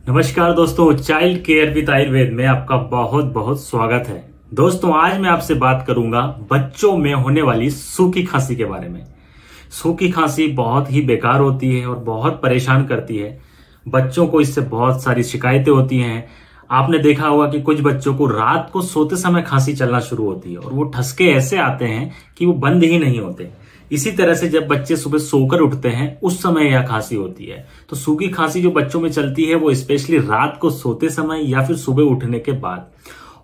नमस्कार दोस्तों, child care with Ayurveda में आपका बहुत बहुत स्वागत है। दोस्तों, आज मैं आपसे बात करूंगा बच्चों में होने वाली सूखी खांसी के बारे में। सूखी खांसी बहुत ही बेकार होती है और बहुत परेशान करती है। बच्चों को इससे बहुत सारी शिकायतें होती हैं। आपने देखा होगा कि कुछ बच्चों को रात को सोते समय खांसी चलना शुरू होती है और वो ठसके ऐसे आते हैं कि वो बंद ही नहीं होते। इसी तरह से जब बच्चे सुबह सोकर उठते हैं उस समय यह खांसी होती है। तो सूखी खांसी जो बच्चों में चलती है वो स्पेशली रात को सोते समय या फिर सुबह उठने के बाद।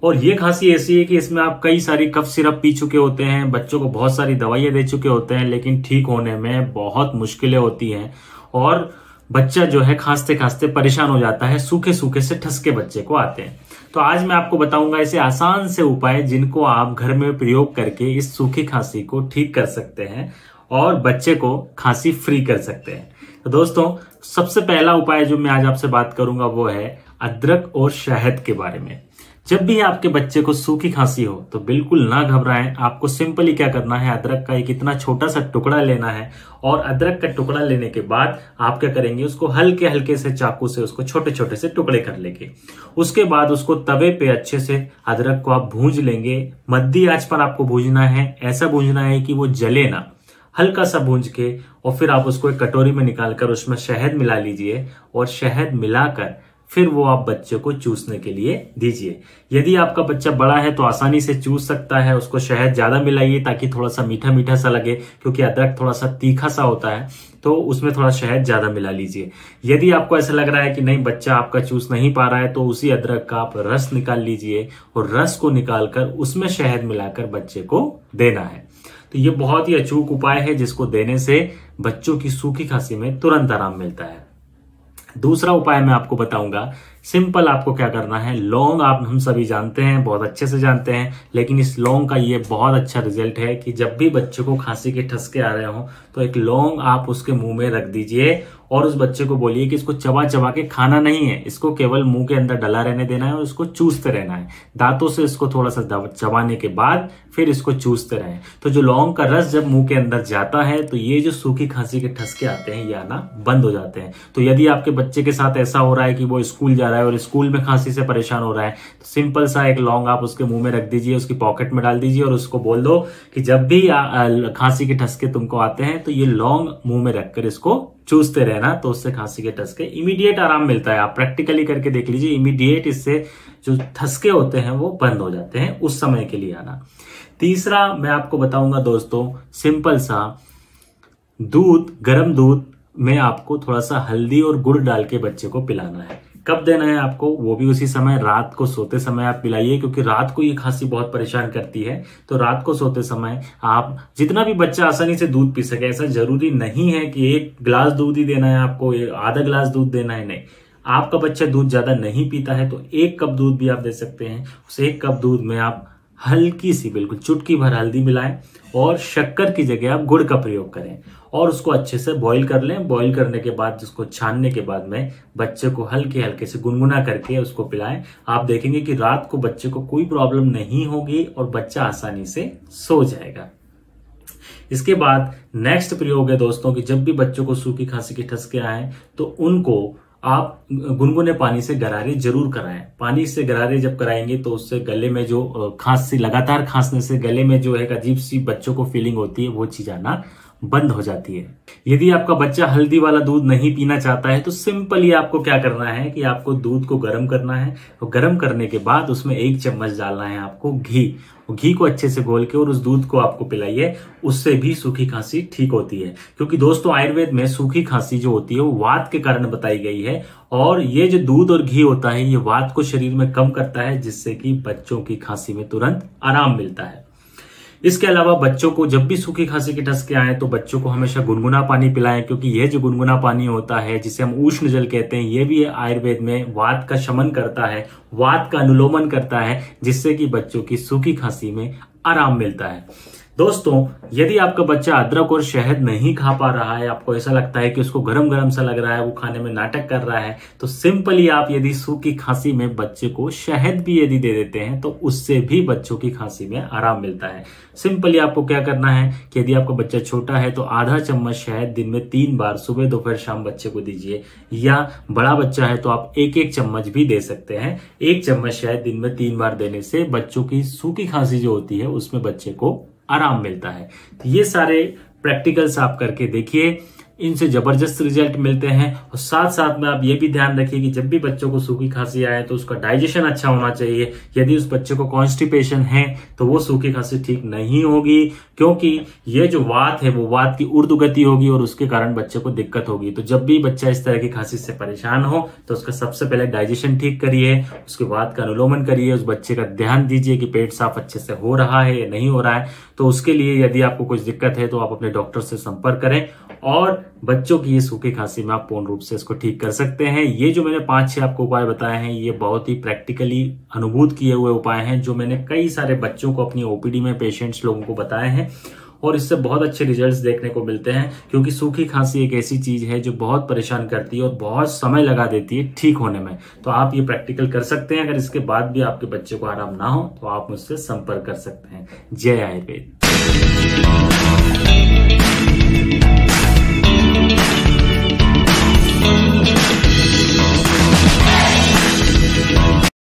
और ये खांसी ऐसी है कि इसमें आप कई सारी कफ सिरप पी चुके होते हैं, बच्चों को बहुत सारी दवाइयां दे चुके होते हैं, लेकिन ठीक होने में बहुत मुश्किलें होती हैं और बच्चा जो है खांसते खांसते परेशान हो जाता है। सूखे सूखे से ठसके बच्चे को आते हैं। तो आज मैं आपको बताऊंगा ऐसे आसान से उपाय जिनको आप घर में प्रयोग करके इस सूखी खांसी को ठीक कर सकते हैं और बच्चे को खांसी फ्री कर सकते हैं। तो दोस्तों, सबसे पहला उपाय जो मैं आज आपसे बात करूंगा वो है अदरक और शहद के बारे में। जब भी आपके बच्चे को सूखी खांसी हो तो बिल्कुल ना घबराएं। आपको सिंपली क्या करना है, अदरक का एक इतना छोटा सा टुकड़ा लेना है और अदरक का टुकड़ा लेने के बाद आप क्या करेंगे, उसको हल्के हल्के से चाकू से उसको छोटे छोटे से टुकड़े कर लेंगे। उसके बाद उसको तवे पे अच्छे से अदरक को आप भूंज लेंगे। मध्य आंच पर आपको भूंजना है, ऐसा भूंजना है कि वो जले ना, हल्का सा भूंज के और फिर आप उसको एक कटोरी में निकालकर उसमें शहद मिला लीजिए और शहद मिलाकर फिर वो आप बच्चे को चूसने के लिए दीजिए। यदि आपका बच्चा बड़ा है तो आसानी से चूस सकता है। उसको शहद ज्यादा मिलाइए ताकि थोड़ा सा मीठा मीठा सा लगे, क्योंकि अदरक थोड़ा सा तीखा सा होता है, तो उसमें थोड़ा शहद ज्यादा मिला लीजिए। यदि आपको ऐसा लग रहा है कि नहीं बच्चा आपका चूस नहीं पा रहा है तो उसी अदरक का आप रस निकाल लीजिए और रस को निकालकर उसमें शहद मिलाकर बच्चे को देना है। तो ये बहुत ही अचूक उपाय है जिसको देने से बच्चों की सूखी खांसी में तुरंत आराम मिलता है। दूसरा उपाय मैं आपको बताऊंगा। सिंपल आपको क्या करना है, लौंग आप हम सभी जानते हैं, बहुत अच्छे से जानते हैं, लेकिन इस लौंग का ये बहुत अच्छा रिजल्ट है कि जब भी बच्चे को खांसी के ठसके आ रहे हो तो एक लौंग आप उसके मुंह में रख दीजिए और उस बच्चे को बोलिए कि इसको चबा चबा के खाना नहीं है, इसको केवल मुंह के अंदर डला रहने देना है और इसको चूसते रहना है। दांतों से इसको थोड़ा सा चबाने के बाद फिर इसको चूसते रहें। तो जो लौंग का रस जब मुंह के अंदर जाता है तो ये जो सूखी खांसी के ठसके आते हैं ये आना बंद हो जाते हैं। तो यदि आपके बच्चे के साथ ऐसा हो रहा है कि वो स्कूल जा रहा है और स्कूल में खांसी से परेशान हो रहा है तो सिंपल सा एक लौंग आप उसके मुंह में रख दीजिए, उसकी पॉकेट में डाल दीजिए और उसको बोल दो कि जब भी खांसी के ठसके तुमको आते हैं तो ये लौंग मुंह में रखकर इसको चूसते रहना, तो उससे खांसी के ठसके इमीडिएट आराम मिलता है। आप प्रैक्टिकली करके देख लीजिए, इमीडिएट इससे जो ठसके होते हैं वो बंद हो जाते हैं। उस समय के लिए आना। तीसरा मैं आपको बताऊंगा दोस्तों, सिंपल सा दूध, गर्म दूध में आपको थोड़ा सा हल्दी और गुड़ डाल के बच्चे को पिलाना है। कब देना है आपको, वो भी उसी समय, रात को सोते समय आप पिलाइए, क्योंकि रात को ये खांसी बहुत परेशान करती है। तो रात को सोते समय आप जितना भी बच्चा आसानी से दूध पी सके, ऐसा जरूरी नहीं है कि 1 गिलास दूध ही देना है आपको, आधा गिलास दूध देना है, नहीं। आपका बच्चा दूध ज्यादा नहीं पीता है तो 1 कप दूध भी आप दे सकते हैं। उस 1 कप दूध में आप हल्की सी, बिल्कुल चुटकी भर हल्दी मिलाएं और शक्कर की जगह आप गुड़ का प्रयोग करें और उसको अच्छे से बॉईल कर लें। बॉईल करने के बाद उसको छानने के बाद में बच्चे को हल्के हल्के से गुनगुना करके उसको पिलाएं। आप देखेंगे कि रात को बच्चे को कोई प्रॉब्लम नहीं होगी और बच्चा आसानी से सो जाएगा। इसके बाद नेक्स्ट प्रयोग है दोस्तों कि जब भी बच्चों को सूखी खांसी के ठसके आए तो उनको आप गुनगुने पानी से गरारे जरूर कराएं। पानी से गरारे जब कराएंगे तो उससे गले में जो खांसी, लगातार खांसने से गले में जो है अजीब सी बच्चों को फीलिंग होती है वो चीज आना बंद हो जाती है। यदि आपका बच्चा हल्दी वाला दूध नहीं पीना चाहता है तो सिंपली आपको क्या करना है कि आपको दूध को गर्म करना है और गर्म करने के बाद उसमें 1 चम्मच डालना है आपको घी। घी को अच्छे से घोल के और उस दूध को आपको पिलाइए, उससे भी सूखी खांसी ठीक होती है। क्योंकि दोस्तों आयुर्वेद में सूखी खांसी जो होती है वो वात के कारण बताई गई है और ये जो दूध और घी होता है ये वात को शरीर में कम करता है, जिससे कि बच्चों की खांसी में तुरंत आराम मिलता है। इसके अलावा बच्चों को जब भी सूखी खांसी के ठसके आए तो बच्चों को हमेशा गुनगुना पानी पिलाएं, क्योंकि यह जो गुनगुना पानी होता है जिसे हम उष्ण जल कहते हैं, ये भी आयुर्वेद में वात का शमन करता है, वात का अनुलोमन करता है, जिससे कि बच्चों की सूखी खांसी में आराम मिलता है। दोस्तों, यदि आपका बच्चा अदरक और शहद नहीं खा पा रहा है, आपको ऐसा लगता है कि उसको गरम गरम सा लग रहा है, वो खाने में नाटक कर रहा है, तो सिंपली आप यदि सूखी खांसी में बच्चे को शहद भी यदि दे देते हैं तो उससे भी बच्चों की खांसी में आराम मिलता है। सिंपली आपको क्या करना है कि यदि आपका बच्चा छोटा है तो आधा चम्मच शहद दिन में 3 बार सुबह दोपहर शाम बच्चे को दीजिए, या बड़ा बच्चा है तो आप 1-1 चम्मच भी दे सकते हैं। 1 चम्मच शहद दिन में 3 बार देने से बच्चों की सूखी खांसी जो होती है उसमें बच्चे को आराम मिलता है। तो ये सारे प्रैक्टिकल्स आप करके देखिए, इनसे जबरदस्त रिजल्ट मिलते हैं। और साथ साथ में आप ये भी ध्यान रखिए कि जब भी बच्चों को सूखी खांसी आए तो उसका डाइजेशन अच्छा होना चाहिए। यदि उस बच्चे को कॉन्स्टिपेशन है तो वो सूखी खांसी ठीक नहीं होगी, क्योंकि ये जो वात है वो वात की ऊर्ध्व गति होगी और उसके कारण बच्चे को दिक्कत होगी। तो जब भी बच्चा इस तरह की खांसी से परेशान हो तो उसका सबसे पहले डाइजेशन ठीक करिए, उसके बाद का अनुलोमन करिए, उस बच्चे का ध्यान दीजिए कि पेट साफ अच्छे से हो रहा है या नहीं हो रहा है। तो उसके लिए यदि आपको कुछ दिक्कत है तो आप अपने डॉक्टर से संपर्क करें और बच्चों की ये सूखी खांसी में आप पूर्ण रूप से इसको ठीक कर सकते हैं। ये जो मैंने 5-6 आपको उपाय बताए हैं, ये बहुत ही प्रैक्टिकली अनुभूत किए हुए उपाय हैं जो मैंने कई सारे बच्चों को अपनी ओपीडी में पेशेंट्स लोगों को बताए हैं और इससे बहुत अच्छे रिजल्ट्स देखने को मिलते हैं। क्योंकि सूखी खांसी एक ऐसी चीज है जो बहुत परेशान करती है और बहुत समय लगा देती है ठीक होने में। तो आप ये प्रैक्टिकल कर सकते हैं। अगर इसके बाद भी आपके बच्चे को आराम ना हो तो आप मुझसे संपर्क कर सकते हैं। जय आयुर्वेद।